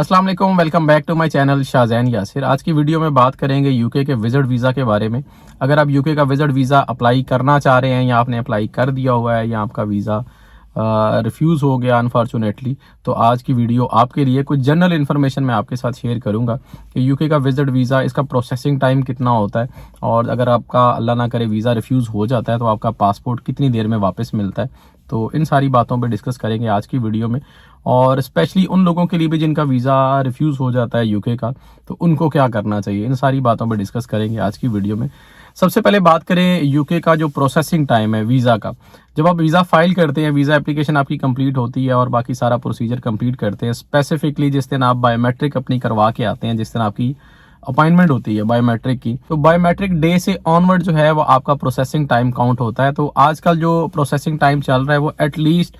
अस्सलाम वालेकुम, welcome back to my channel Shahzain Yasir. आज की वीडियो में बात करेंगे यूके के विजिट वीज़ा के बारे में। अगर आप यूके का विजिट वीज़ा अप्लाई करना चाह रहे हैं या आपने अप्लाई कर दिया हुआ है या आपका वीज़ा रिफ्यूज़ हो गया अनफॉर्चुनेटली, तो आज की वीडियो आपके लिए कुछ जनरल इन्फॉर्मेशन मैं आपके साथ शेयर करूंगा कि यूके का विजिट वीज़ा, इसका प्रोसेसिंग टाइम कितना होता है और अगर आपका अल्लाह ना करे वीज़ा रिफ्यूज़ हो जाता है तो आपका पासपोर्ट कितनी देर में वापस मिलता है। तो इन सारी बातों पे डिस्कस करेंगे आज की वीडियो में, और स्पेशली उन लोगों के लिए भी जिनका वीज़ा रिफ्यूज़ हो जाता है यूके का, तो उनको क्या करना चाहिए, इन सारी बातों पे डिस्कस करेंगे आज की वीडियो में। सबसे पहले बात करें यूके का जो प्रोसेसिंग टाइम है वीज़ा का। जब आप वीज़ा फाइल करते हैं, वीज़ा एप्लीकेशन आपकी कंप्लीट होती है और बाकी सारा प्रोसीजर कंप्लीट करते हैं, स्पेसिफिकली जिस दिन आप बायोमेट्रिक अपनी करवा के आते हैं, जिस दिन आपकी अपॉइंटमेंट होती है बायोमेट्रिक की, तो बायोमेट्रिक डे से ऑनवर्ड जो है वो आपका प्रोसेसिंग टाइम काउंट होता है। तो आजकल जो प्रोसेसिंग टाइम चल रहा है वो एटलीस्ट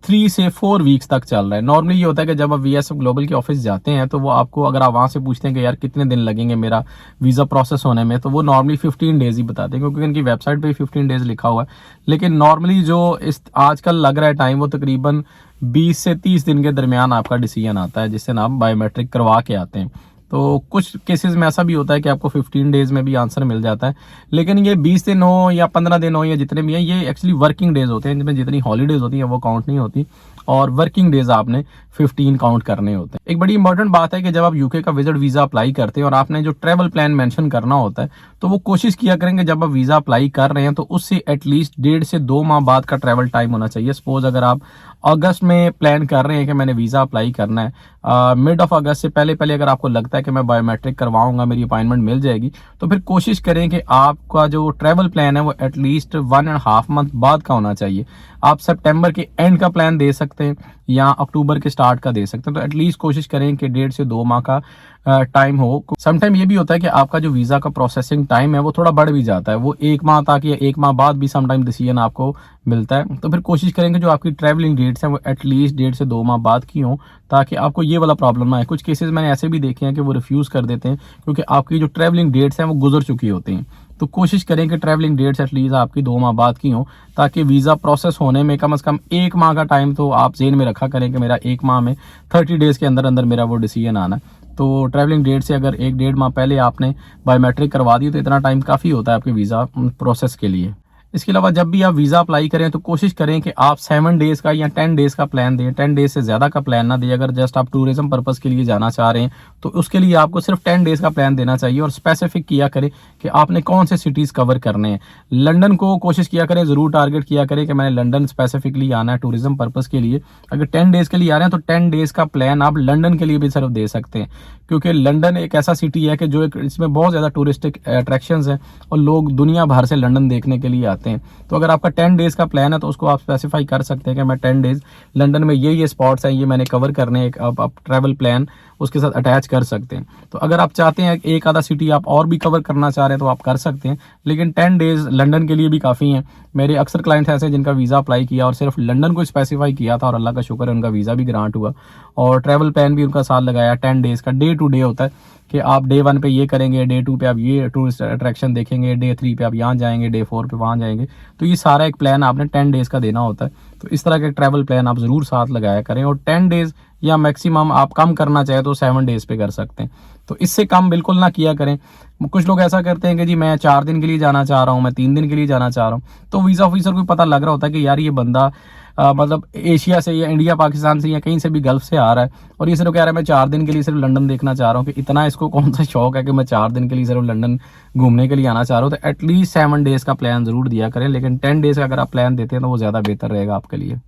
3 से 4 वीक्स तक चल रहा है। नॉर्मली ये होता है कि जब आप वीएसएफ ग्लोबल के ऑफिस जाते हैं तो वो आपको, अगर आप वहाँ से पूछते हैं कि यार कितने दिन लगेंगे मेरा वीज़ा प्रोसेस होने में, तो वो नॉर्मली 15 डेज ही बताते हैं, क्योंकि इनकी वेबसाइट पे 15 डेज लिखा हुआ है। लेकिन नॉर्मली जो इस आजकल लग रहा है टाइम, वो तकरीबन 20 से 30 दिन के दरमियान आपका डिसीजन आता है, जिससे आप बायोमेट्रिक करवा के आते हैं। तो कुछ केसेस में ऐसा भी होता है कि आपको 15 डेज में भी आंसर मिल जाता है। लेकिन ये 20 दिन हो या 15 दिन हो या जितने भी हैं, ये एक्चुअली वर्किंग डेज होते हैं, जिनमें जितनी हॉलीडेज होती हैं वो काउंट नहीं होती, और वर्किंग डेज आपने 15 काउंट करने होते हैं। एक बड़ी इंपॉर्टेंट बात है कि जब आप यूके का विजिट वीज़ा अप्लाई करते हैं और आपने जो ट्रैवल प्लान मेंशन करना होता है, तो वो कोशिश किया करेंगे जब आप वीज़ा अप्लाई कर रहे हैं तो उससे एटलीस्ट 1.5 से 2 माह बाद का ट्रैवल टाइम होना चाहिए। सपोज अगर आप अगस्त में प्लान कर रहे हैं कि मैंने वीज़ा अप्लाई करना है, मिड ऑफ अगस्त से पहले पहले अगर आपको लगता है कि मैं बायोमेट्रिक करवाऊंगा, मेरी अपॉइंटमेंट मिल जाएगी, तो फिर कोशिश करें कि आपका जो ट्रैवल प्लान है वो एटलीस्ट 1.5 मंथ बाद का होना चाहिए। आप सितंबर के एंड का प्लान दे सकते हैं या अक्टूबर के स्टार्ट का दे सकते हैं, तो एटलीस्ट कोशिश करें कि 1.5 से 2 माह का टाइम हो। समटाइम ये भी होता है कि आपका जो वीज़ा का प्रोसेसिंग टाइम है वो थोड़ा बढ़ भी जाता है, वो 1 माह तक या 1 माह बाद भी समटाइम डिसीजन आपको मिलता है। तो फिर कोशिश करेंगे जो आपकी ट्रैवलिंग डेट्स हैं वो एटलीस्ट 1.5 से 2 माह बाद की हों, ताकि आपको ये वाला प्रॉब्लम ना आए। कुछ केसेस मैंने ऐसे भी देखे हैं कि वो रिफ्यूज़ कर देते हैं क्योंकि आपकी जो ट्रैवलिंग डेट्स हैं वो गुजर चुकी होती हैं। तो कोशिश करें कि ट्रैवलिंग डेट्स एटलीस्ट आपकी 2 माह बाद की हों, ताकि वीज़ा प्रोसेस होने में कम से कम 1 माह का टाइम तो आप जेन में रखा करें कि मेरा 1 माह में 30 डेज़ के अंदर अंदर मेरा वो डिसीजन आना है। तो ट्रैवलिंग डेट से अगर 1-1.5 माह पहले आपने बायोमेट्रिक करवा दी तो इतना टाइम काफ़ी होता है आपके वीज़ा प्रोसेस के लिए। इसके अलावा जब भी आप वीज़ा अप्लाई करें तो कोशिश करें कि आप 7 डेज़ का या 10 डेज़ का प्लान दें। 10 डेज़ से ज़्यादा का प्लान ना दें। अगर जस्ट आप टूरिज्म पर्पज़ के लिए जाना चाह रहे हैं तो उसके लिए आपको सिर्फ 10 डेज़ का प्लान देना चाहिए, और स्पेसिफिक किया करें कि आपने कौन से सिटीज़ कवर करने हैं। लंदन को कोशिश किया करें, ज़रूर टारगेट किया करें कि मैंने लंदन स्पेसिफिकली आना है टूरिज्म पर्पज़ के लिए। अगर 10 डेज़ के लिए आ रहे हैं तो 10 डेज़ का प्लान आप लंदन के लिए भी सिर्फ दे सकते हैं, क्योंकि लंदन एक ऐसा सिटी है कि जो एक इसमें बहुत ज़्यादा टूरिस्टिक अट्रैक्शंस हैं और लोग दुनिया भर से लंदन देखने के लिए आते हैं। तो अगर आपका 10 डेज़ का प्लान है तो उसको आप स्पेसिफाई कर सकते हैं कि मैं 10 डेज़ लंदन में ये स्पॉट्स हैं, ये मैंने कवर करने हैं। आप ट्रैवल प्लान उसके साथ अटैच कर सकते हैं। तो अगर आप चाहते हैं एक आधा सिटी आप और भी कवर करना चाह रहे हैं तो आप कर सकते हैं, लेकिन 10 डेज़ लंदन के लिए भी काफ़ी हैं। मेरे अक्सर क्लाइंट्स ऐसे जिनका वीज़ा अप्लाई किया और सिर्फ लंदन को स्पेसिफाई किया था, और अल्लाह का शुक्र है उनका वीज़ा भी ग्रांट हुआ और ट्रैवल प्लान भी उनका साथ लगाया। 10 डेज़ का डे टू डे होता है कि आप डे 1 पे ये करेंगे, डे 2 पे आप ये टूरिस्ट अट्रैक्शन देखेंगे, डे 3 पे आप यहाँ जाएंगे, डे 4 पे वहाँ जाएंगे। तो ये सारा एक प्लान आपने 10 डेज़ का देना होता है। तो इस तरह के ट्रैवल प्लान आप ज़रूर साथ लगाया करें, और 10 डेज़ या मैक्सिमम आप कम करना चाहे तो 7 डेज़ पे कर सकते हैं। तो इससे कम बिल्कुल ना किया करें। कुछ लोग ऐसा करते हैं कि जी मैं 4 दिन के लिए जाना चाह रहा हूँ, मैं 3 दिन के लिए जाना चाह रहा हूँ, तो वीज़ा ऑफिसर को पता लग रहा होता है कि यार ये बंदा मतलब एशिया से या इंडिया पाकिस्तान से या कहीं से भी गल्फ से आ रहा है, और ये सिर्फ कह रहा है मैं 4 दिन के लिए सिर्फ लंदन देखना चाह रहा हूँ, कि इतना इसको कौन सा शौक है कि मैं 4 दिन के लिए सिर्फ लंदन घूमने के लिए आना चाह रहा हूँ। तो एटलीस्ट 7 डेज़ का प्लान ज़रूर दिया करें, लेकिन 10 डेज़ का अगर आप प्लान देते हैं तो वो ज़्यादा बेहतर रहेगा आपके लिए।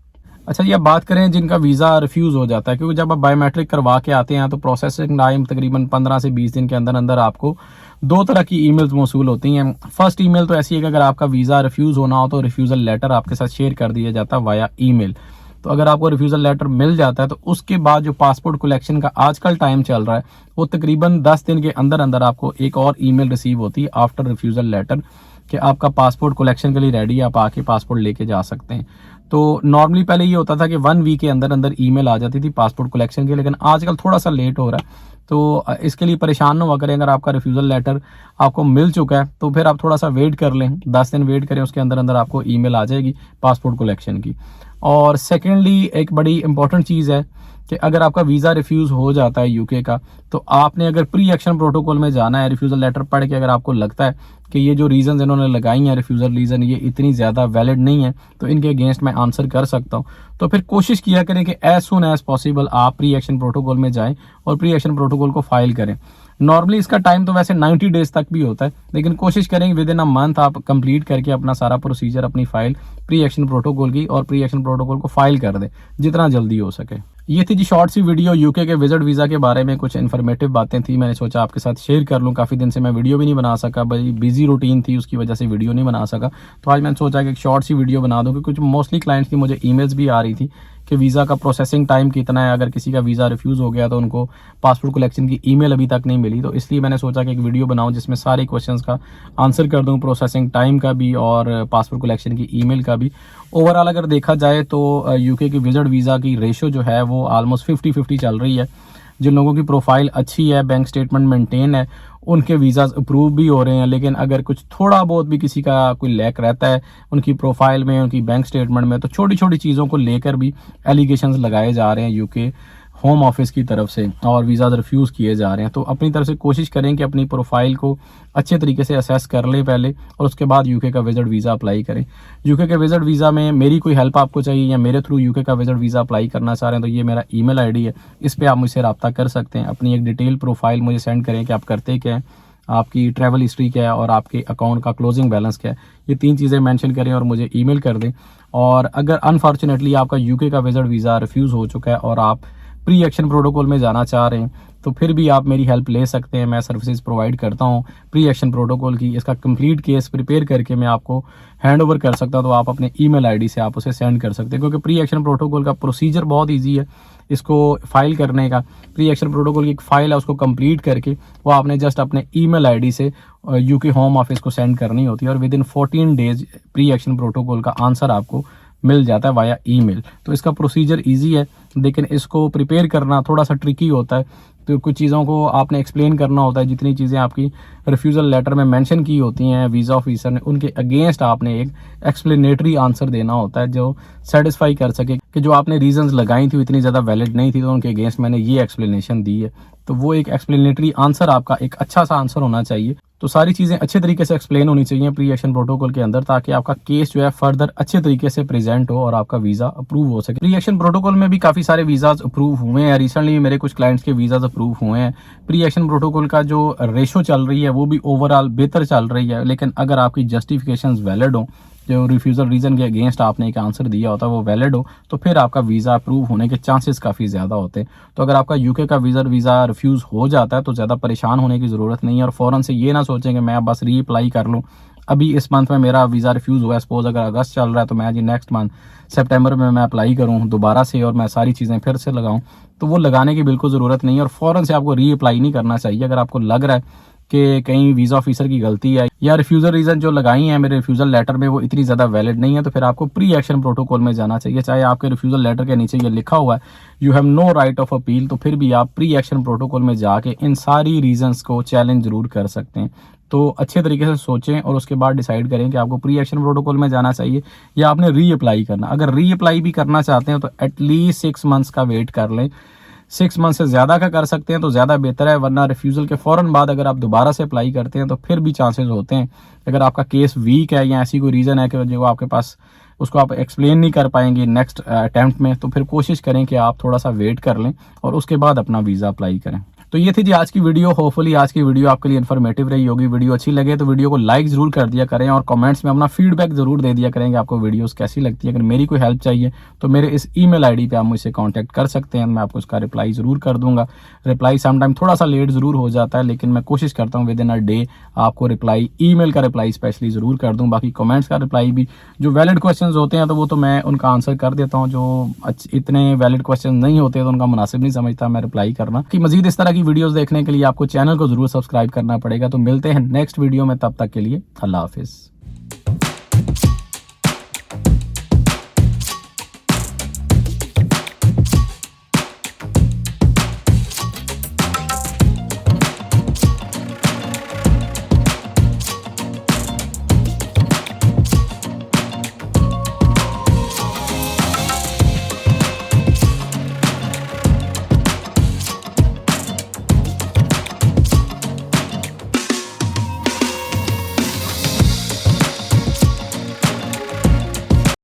अच्छा जी, अब बात करें जिनका वीज़ा रिफ्यूज़ हो जाता है, क्योंकि जब आप बायोमेट्रिक करवा के आते हैं तो प्रोसेसिंग टाइम तकरीबन 15 से 20 दिन के अंदर अंदर आपको 2 तरह की ईमेल्स मौसूल होती हैं। फर्स्ट ईमेल तो ऐसी है कि अगर आपका वीज़ा रिफ्यूज़ होना हो तो रिफ्यूज़ल लेटर आपके साथ शेयर कर दिया जाता है वाया ईमेल। तो अगर आपको रिफ्यूज़ल लेटर मिल जाता है तो उसके बाद जो पासपोर्ट कलेक्शन का आजकल टाइम चल रहा है वो तकरीबन 10 दिन के अंदर अंदर आपको एक और ईमेल रिसीव होती है आफ्टर रिफ्यूज़ल लेटर, कि आपका पासपोर्ट कलेक्शन के लिए रेडी है, आप आके पासपोर्ट लेके जा सकते हैं। तो नॉर्मली पहले ये होता था कि 1 वीक के अंदर अंदर ईमेल आ जाती थी पासपोर्ट कलेक्शन की, लेकिन आजकल थोड़ा सा लेट हो रहा है। तो इसके लिए परेशान ना हुआ करें। अगर आपका रिफ्यूज़ल लेटर आपको मिल चुका है तो फिर आप थोड़ा सा वेट कर लें, 10 दिन वेट करें, उसके अंदर अंदर आपको ईमेल आ जाएगी पासपोर्ट कलेक्शन की। और सेकेंडली एक बड़ी इंपॉर्टेंट चीज़ है कि अगर आपका वीज़ा रिफ्यूज़ हो जाता है यूके का, तो आपने अगर प्री एक्शन प्रोटोकॉल में जाना है, रिफ्यूज़ल लेटर पढ़ के अगर आपको लगता है कि ये जो रीज़न इन्होंने लगाई हैं रिफ्यूज़ल रीज़न ये इतनी ज़्यादा वैलिड नहीं है, तो इनके अगेंस्ट मैं आंसर कर सकता हूँ, तो फिर कोशिश किया करें कि एज सुन एज पॉसिबल आप प्री एक्शन प्रोटोकॉल में जाएं और प्री एक्शन प्रोटोकॉल को फाइल करें। नॉर्मली इसका टाइम तो वैसे 90 डेज तक भी होता है, लेकिन कोशिश करेंगे विद इन अ मंथ आप कंप्लीट करके अपना सारा प्रोसीजर, अपनी फाइल प्री एक्शन प्रोटोकॉल की और प्री एक्शन प्रोटोकॉल को फाइल कर दें जितना जल्दी हो सके। ये थी जी शॉर्ट सी वीडियो यूके के विजिट वीज़ा के बारे में, कुछ इन्फॉर्मेटिव बातें थी, मैंने सोचा आपके साथ शेयर कर लूँ। काफ़ी दिन से मैं वीडियो भी नहीं बना सका, बड़ी बिजी रूटीन थी, उसकी वजह से वीडियो नहीं बना सका, तो आज मैंने सोचा कि एक शॉर्ट सी वीडियो बना दूँ, क्योंकि कुछ मोस्टली क्लाइंट्स की मुझे ईमेल्स भी आ रही थी कि वीज़ा का प्रोसेसिंग टाइम कितना है, अगर किसी का वीज़ा रिफ्यूज़ हो गया तो उनको पासपोर्ट कलेक्शन की ईमेल अभी तक नहीं मिली, तो इसलिए मैंने सोचा कि एक वीडियो बनाऊं जिसमें सारे क्वेश्चंस का आंसर कर दूं, प्रोसेसिंग टाइम का भी और पासपोर्ट कलेक्शन की ईमेल का भी। ओवरऑल अगर देखा जाए तो यूके की विजिट वीज़ा की रेशो जो है वो ऑलमोस्ट 50-50 चल रही है। जिन लोगों की प्रोफाइल अच्छी है, बैंक स्टेटमेंट मेंटेन है, उनके वीज़ाज अप्रूव भी हो रहे हैं। लेकिन अगर कुछ थोड़ा बहुत भी किसी का कोई लैक रहता है उनकी प्रोफाइल में, उनकी बैंक स्टेटमेंट में, तो छोटी छोटी चीज़ों को लेकर भी एलिगेशंस लगाए जा रहे हैं यूके होम ऑफिस की तरफ से और वीज़ाज रिफ्यूज़ किए जा रहे हैं। तो अपनी तरफ से कोशिश करें कि अपनी प्रोफाइल को अच्छे तरीके से असेस कर लें पहले, और उसके बाद यूके का विजिट वीज़ा अप्लाई करें। यूके के विजिट वीज़ा में मेरी कोई हेल्प आपको चाहिए या मेरे थ्रू यूके का विजिट वीज़ा अप्लाई करना चाह रहे हैं, तो ये मेरा ईमेल आईडी है, इस पर आप मुझसे रब्ता कर सकते हैं। अपनी एक डिटेल प्रोफाइल मुझे सेंड करें कि आप करते क्या हैं, आपकी ट्रैवल हिस्ट्री क्या है और आपके अकाउंट का क्लोजिंग बैलेंस क्या है, ये 3 चीज़ें मेंशन करें और मुझे ईमेल कर दें। और अगर अनफॉर्चुनेटली आपका यूके का विजिट वीज़ा रिफ्यूज़ हो चुका है और आप प्री एक्शन प्रोटोकॉल में जाना चाह रहे हैं, तो फिर भी आप मेरी हेल्प ले सकते हैं। मैं सर्विसेज प्रोवाइड करता हूं प्री एक्शन प्रोटोकॉल की। इसका कंप्लीट केस प्रिपेयर करके मैं आपको हैंड ओवर कर सकता हूं, तो आप अपने ईमेल आईडी से आप उसे सेंड कर सकते हैं, क्योंकि प्री एक्शन प्रोटोकॉल का प्रोसीजर बहुत ईजी है। इसको फाइल करने का, प्री एक्शन प्रोटोकॉल की एक फाइल है, उसको कंप्लीट करके वो आपने जस्ट अपने ईमेल आईडी से यूके होम ऑफिस को सेंड करनी होती है, और with in 14 days pre action protocol का आंसर आपको मिल जाता है वाया ईमेल। तो इसका प्रोसीजर इजी है, लेकिन इसको प्रिपेयर करना थोड़ा सा ट्रिकी होता है। तो कुछ चीज़ों को आपने एक्सप्लेन करना होता है, जितनी चीज़ें आपकी रिफ्यूज़ल लेटर में मेंशन की होती हैं वीज़ा ऑफिसर ने, उनके अगेंस्ट आपने एक एक्सप्लेनेटरी आंसर देना होता है जो सेटिस्फाई कर सके कि जो आपने रीजंस लगाई थी वो इतनी ज़्यादा वैलिड नहीं थी, तो उनके अगेंस्ट मैंने ये एक्सप्लेनेशन दी है। तो वो एक एक्सप्लेनेटरी आंसर आपका एक अच्छा सा आंसर होना चाहिए। तो सारी चीज़ें अच्छे तरीके से एक्सप्लेन होनी चाहिए प्री एक्शन प्रोटोकॉल के अंदर, ताकि आपका केस जो है फर्दर अच्छे तरीके से प्रेजेंट हो और आपका वीज़ा अप्रूव हो सके। प्री एक्शन प्रोटोकॉल में भी काफ़ी सारे वीज़ाज अप्रूव हुए हैं, रिसेंटली मेरे कुछ क्लाइंट्स के वीज़ाज अप्रूव हुए हैं। प्री एक्शन प्रोटोकॉल का जो रेशो चल रही है वो भी ओवरऑल बेहतर चल रही है, लेकिन अगर आपकी जस्टिफिकेशन वैलिड हो, जो रिफ्यूज़ल रीज़न के अगेंस्ट आपने एक आंसर दिया होता है वो वैलिड हो, तो फिर आपका वीज़ा अप्रूव होने के चांसेस काफ़ी ज़्यादा होते हैं। तो अगर आपका यूके का वीज़ा रिफ्यूज़ हो जाता है तो ज़्यादा परेशान होने की ज़रूरत नहीं है, और फ़ौरन से ये ना सोचें कि मैं बस रीअप्लाई कर लूँ। अभी इस मंथ में मेरा वीज़ा रिफ्यूज़ हुआ है, सपोज अगर अगस्त चल रहा है, तो मैं जी नेक्स्ट मंथ सितंबर में मैं अप्लाई करूँ दोबारा से और मैं सारी चीज़ें फिर से लगाऊँ, तो वो लगाने की बिल्कुल ज़रूरत नहीं है, और फ़ौरन से आपको रीअप्लाई नहीं करना चाहिए। अगर आपको लग रहा है कि कहीं वीज़ा ऑफिसर की गलती है या रिफ्यूज़ल रीज़न जो लगाई है मेरे रिफ्यूज़ल लेटर में वो इतनी ज़्यादा वैलिड नहीं है, तो फिर आपको प्री एक्शन प्रोटोकॉल में जाना चाहिए। चाहे आपके रिफ्यूज़ल लेटर के नीचे ये लिखा हुआ है you have no right of appeal, तो फिर भी आप प्री एक्शन प्रोटोकॉल में जाके इन सारी रीजंस को चैलेंज जरूर कर सकते हैं। तो अच्छे तरीके से सोचें और उसके बाद डिसाइड करें कि आपको प्री एक्शन प्रोटोकॉल में जाना चाहिए या आपने रीअप्लाई करना। अगर रीअप्लाई भी करना चाहते हैं तो एटलीस्ट 6 मंथ्स का वेट कर लें। 6 मंथ से ज़्यादा का कर सकते हैं तो ज़्यादा बेहतर है, वरना रिफ्यूज़ल के फ़ौरन बाद अगर आप दोबारा से अप्लाई करते हैं तो फिर भी चांसेस होते हैं, अगर आपका केस वीक है या ऐसी कोई रीज़न है कि जो आपके पास उसको आप एक्सप्लेन नहीं कर पाएंगे नेक्स्ट अटैम्प्ट में, तो फिर कोशिश करें कि आप थोड़ा सा वेट कर लें और उसके बाद अपना वीज़ा अप्लाई करें। तो ये थी जी आज की वीडियो। होपफुली आज की वीडियो आपके लिए इन्फॉर्मेटिव रही होगी। वीडियो अच्छी लगे तो वीडियो को लाइक जरूर कर दिया करें और कमेंट्स में अपना फीडबैक जरूर दे दिया करें कि आपको वीडियोस कैसी लगती है। अगर मेरी कोई हेल्प चाहिए तो मेरे इस ईमेल आईडी पे आप मुझसे कांटेक्ट कर सकते हैं, मैं आपको उसका रिप्लाई जरूर कर दूंगा। रिप्लाई समटाइम थोड़ा सा लेट जरूर हो जाता है, लेकिन मैं कोशिश करता हूँ विद इन अ डे आपको रिप्लाई, ईमेल का रिप्लाई स्पेशली जरूर कर दूँ। बाकी कमेंट्स का रिप्लाई भी, जो वैलिड क्वेश्चन होते हैं तो वो तो मैं उनका आंसर कर देता हूँ, जो इतने वैलिड क्वेश्चन नहीं होते तो उनका मुनासिब नहीं समझता मैं रिप्लाई करना। कि मजीद इस तरह की वीडियोस देखने के लिए आपको चैनल को जरूर सब्सक्राइब करना पड़ेगा। तो मिलते हैं नेक्स्ट वीडियो में, तब तक के लिए अल्लाह हाफिज़।